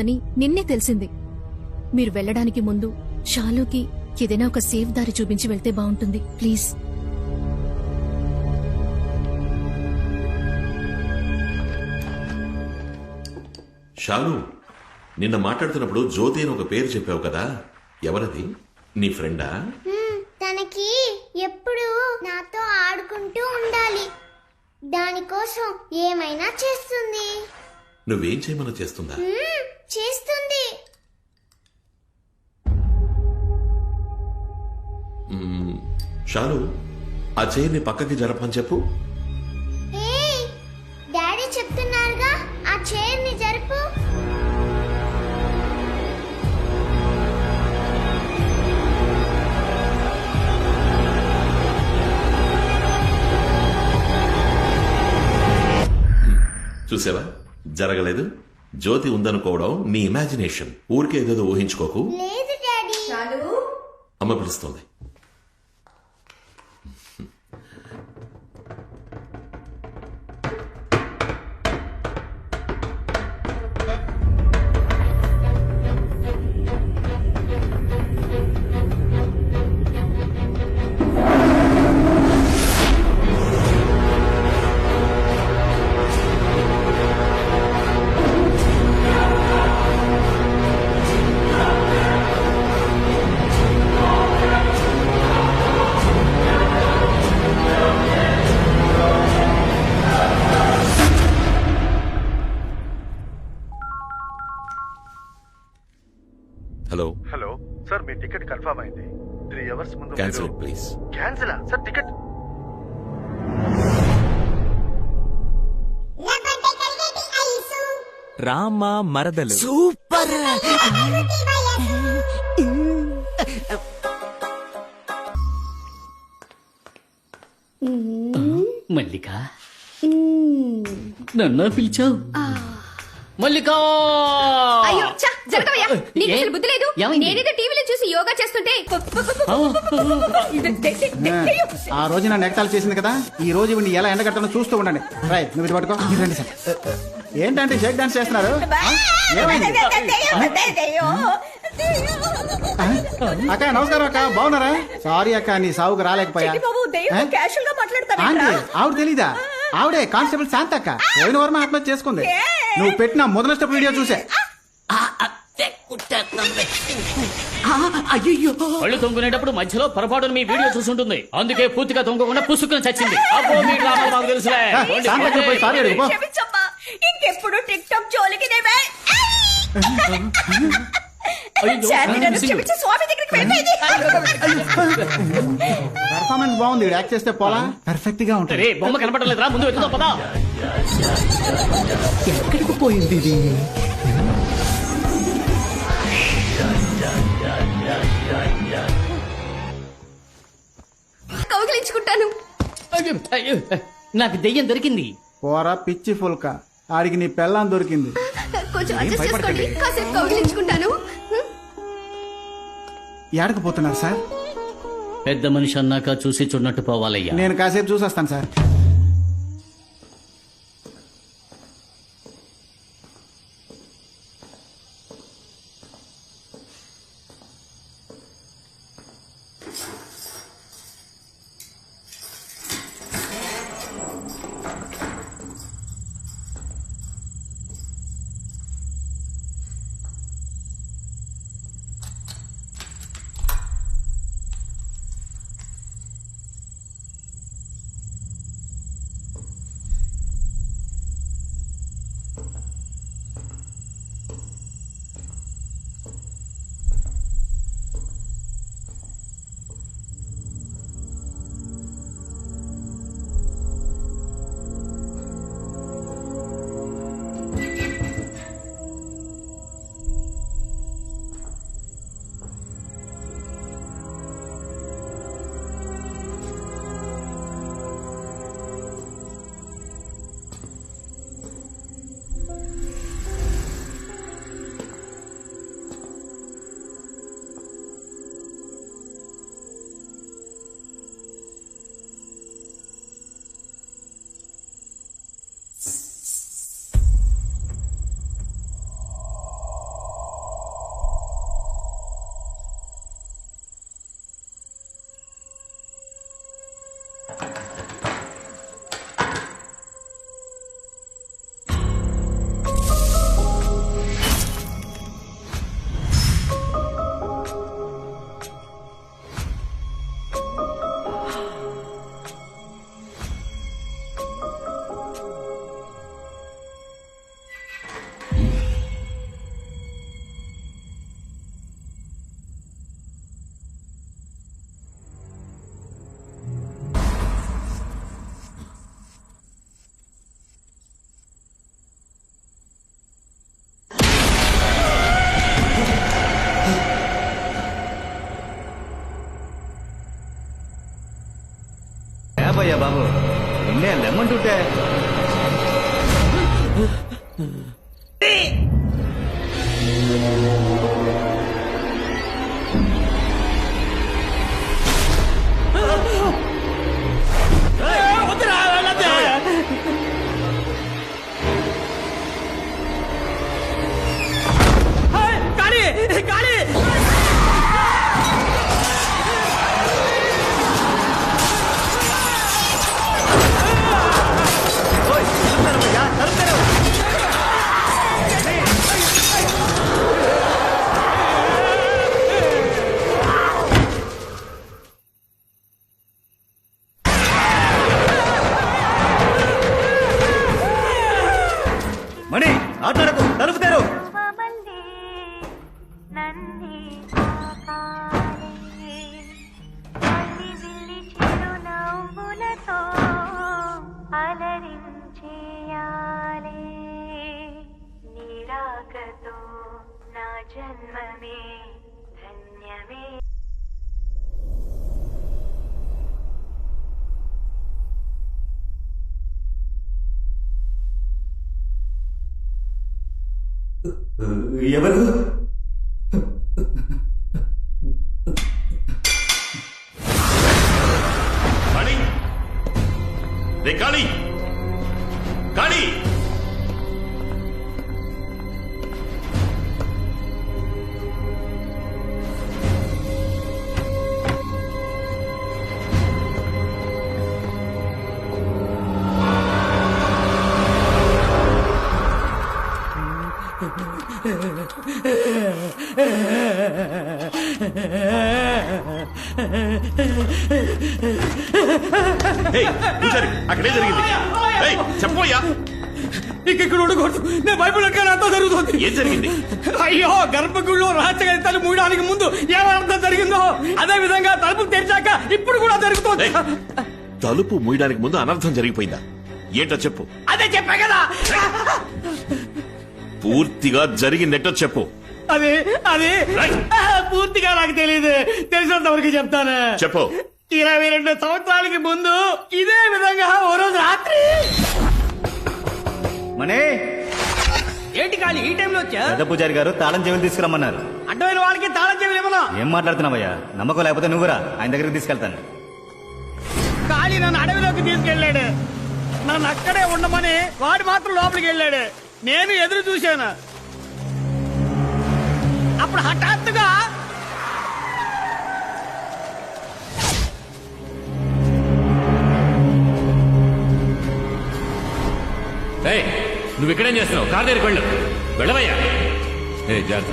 అని నిన్నే తెలిసింది. మీరు వెళ్ళడానికి ముందు షాలుకి ఏదైనా ఒక సేఫ్ దారి చూపించి వెళ్తే బాగుంటుంది ప్లీజ్. షాలు, నిన్న మాట్లాడుతున్నప్పుడు జ్యోతి అని ఒక పేరు చెప్పావు కదా, ఎవరది? నీ ఫ్రెండా? తనకి ఎప్పుడు నాతో ఆడుకుంటూ ఉండాలి, దానికోసం ఏమైనా చేస్తుంది. నువ్వేం చేయమని చేస్తుందా? చేస్తుంది. షాలు, ఆ చైర్ని పక్కకి జరపని చెప్పు. ఏయ్, డాడీ చెప్తున్నారుగా, ఆ చైర్ని జరుపు. చూసావా, జరగలేదు. జ్యోతి ఉందనుకోవడం నీ ఇమాజినేషన్. ఊరికే ఏదేదో ఊహించుకోకు. లేదు డాడీ. అమ్మ పిలుస్తోంది. హలో హలో సార్, మీ టికెట్ కన్ఫర్మ్ అయింది. 3 hours ముందు cancel please. Cancel sir? Ticket Rama మరదలు సూపర్. మల్లిక, నన్ను పిలిచావు? మల్లిక, అయ్యో ఛ, జరగవయ్యా. నీకు అసలు బుద్ధి లేదు. ఏమైంది? నేనేదో టీవీలో చూసి యోగా చేస్తుంటే ఆ రోజు నన్ను ఎగతాళి చేసింది కదా, ఈ రోజు ఇవన్నీ ఎలా ఎండగట్టాలో చూస్తూ ఉండండి. రైట్, నువ్వు ఇది పట్టుకో. ఇది రండి సార్. ఏంటంటే షేక్ డాన్స్ చేస్తున్నారు? ఏమైంది? అక్క నమస్కారం. అక్క బాగున్నారా? సారీ అక్క, నీ సావుకు రాలేకపోయా. ఆంటీ, ఆవిడ తెలీదా? ఆవిడే కానిస్టేబుల్ శాంత అక్క. పోయిన వర్మ ఆత్మహత్య చేసుకుంది. నువ్వు పెట్టిన మొదల స్టెప్ వీడియో చూసే. అయ్యో, కళ్ళు తొంగునేటప్పుడు మధ్యలో పొరపాటును మీ వీడియో చూసుంటుంది, అందుకే పూర్తిగా తొంగకుండా పుసుకుని చచ్చింది. అబ్బో, మీ డ్రామా మాకు తెలుసులే. శాంతకి పోయి సారీ అడుగు పో. ఇంకెప్పుడు టిక్ టాక్ జోలికి పర్ఫార్మెన్స్ బాగుంది. యాక్ట్ చేస్తే పోలా పర్ఫెక్ట్ గా ఉంటుంది. రే, బొమ్మ కనపడలేదురా, ముందు వెతుకుతాం పదా. ఎక్కడికి పోయింది ఇది? కౌగిలించుకుంటాను. అయ్యో, నాకు దెయ్యం దొరికింది. పోరా పిచ్చి ఫుల్క, ఆడికి నీ పెళ్ళాం దొరికింది. కొంచెం అడ్జస్ట్ చేసుకోండి, కాసేపు కౌగిలించుకుంటాను. ఏడకు పోతున్నారు సార్? పెద్ద మనిషి అన్నాక చూసి చూడనట్టు పోవాలయ్యా. నేను కాసేపు చూసొస్తాను సార్. మణి ఆటలాడకు, తలుపు తెరు. నా జన్మమే ధన్యమే. ఎవరు? కాళీ రే కాళీ కాళీ ఏయ్, పూజారి, అక్కడే జరిగింది. ఏయ్, చెప్పోయ్యా ఇక్కడ ఉండకూడదు. నేను భయపడక నాతో జరుగుతుంది. ఏం జరిగింది? అయ్యో, గర్భగుడిలో రహస్య తలుపు మూయడానికి ముందు ఏమర్థం జరిగిందో అదే విధంగా తలుపు తెరిచాక ఇప్పుడు కూడా జరుగుతుంది. ఏయ్, తలుపు మూయడానికి ముందు అనర్థం జరిగిపోయిందా? ఏంటో చెప్పు. అదే చెప్పా కదా. పూర్తిగా జరిగిందేంటో చెప్పు. అది అది పూర్తిగా నాకు తెలియదు. తెలిసినంత వరకు చెప్తాను. చెప్పు. 22 సంవత్సరాలకి ముందు ఇదే విధంగా ఓ రోజు రాత్రి. మణి, ఏంటి కాళీ ఈ టైంలో వచ్చా? పెద్ద పూజారి గారు తాళం చెవులు తీసుకురమ్మన్నారు. అడ్డమైన వాళ్ళకి తాళం చెవులు ఏమన్నా? ఏం మాట్లాడుతున్నావయ్యా? నమ్మకం లేకపోతే నువ్వురా, ఆయన దగ్గరికి తీసుకెళ్తాను. కాళీ నన్ను అడవిలోకి తీసుకెళ్ళాడు. నన్ను అక్కడే ఉండమని వాడు మాత్రం లోపలికి వెళ్ళాడు. నేను ఎదురు చూశాను. అప్పుడు హఠాత్తుగా నువ్వు ఇక్కడేం చేస్తున్నావు? కార్ దగ్గరికి వెళ్ళు. వెళ్ళవయ్యా. జాగ్రత్త.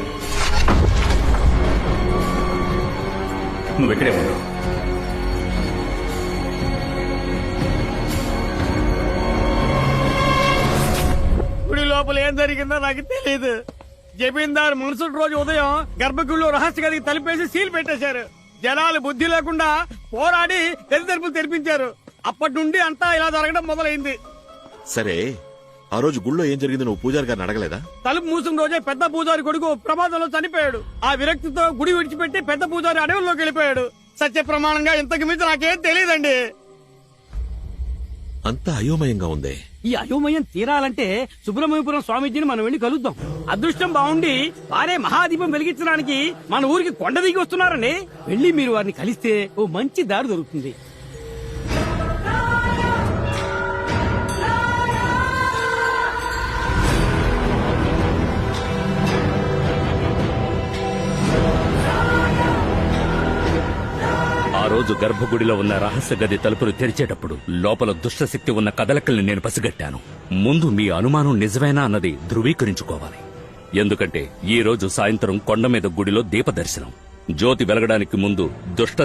నువ్వు ఇక్కడే ఉండు. గుడి లోపల ఏం జరిగిందో నాకు తెలియదు. జమీందారు మనుషుల రోజు ఉదయం గర్భగుడిలో రహస్య గదికి తలిపేసి సీల్ పెట్టేశారు. జనాలు బుద్ధి లేకుండా పోరాడి గది తలుపులు తెరిపించారు. అప్పటి నుండి అంతా ఇలా జరగడం మొదలైంది. సరే, ఆ రోజు గుళ్ళో ఏం జరిగింది నువ్వు పూజారి గారిని అడగలేదా? తలుపు మూసిన రోజే పెద్ద పూజారి కొడుకు ప్రమాదంలో చనిపోయాడు. ఆ విరక్తితో గుడి విడిచిపెట్టి పెద్ద పూజారి అడవుల్లోకి వెళ్ళిపోయాడు. సత్య ప్రమాణంగా ఇంతకు మించి నాకేం తెలియదండి. అంతా అయోమయంగా ఉందే. ఈ అయోమయం తీరాలంటే సుబ్రహ్మణ్యపురం స్వామీజీని మనం వెళ్లి కలుద్దాం. అదృష్టం బాగుండి వారే మహాదీపం వెలిగించడానికి మన ఊరికి కొండ దిగి వస్తున్నారని వెళ్లి మీరు వారిని కలిస్తే ఓ మంచి దారి దొరుకుతుంది. ఆ రోజు గర్భగుడిలో ఉన్న రహస్య గది తలుపులు తెరిచేటప్పుడు లోపల దుష్టశక్తి ఉన్న కదలికల్ని నేను పసిగట్టాను. ముందు మీ అనుమానం నిజమేనా అన్నది ధృవీకరించుకోవాలి. ఎందుకంటే ఈ రోజు సాయంత్రం కొండ మీద గుడిలో దీపదర్శనం. జ్యోతి వెలగడానికి ముందు దుష్ట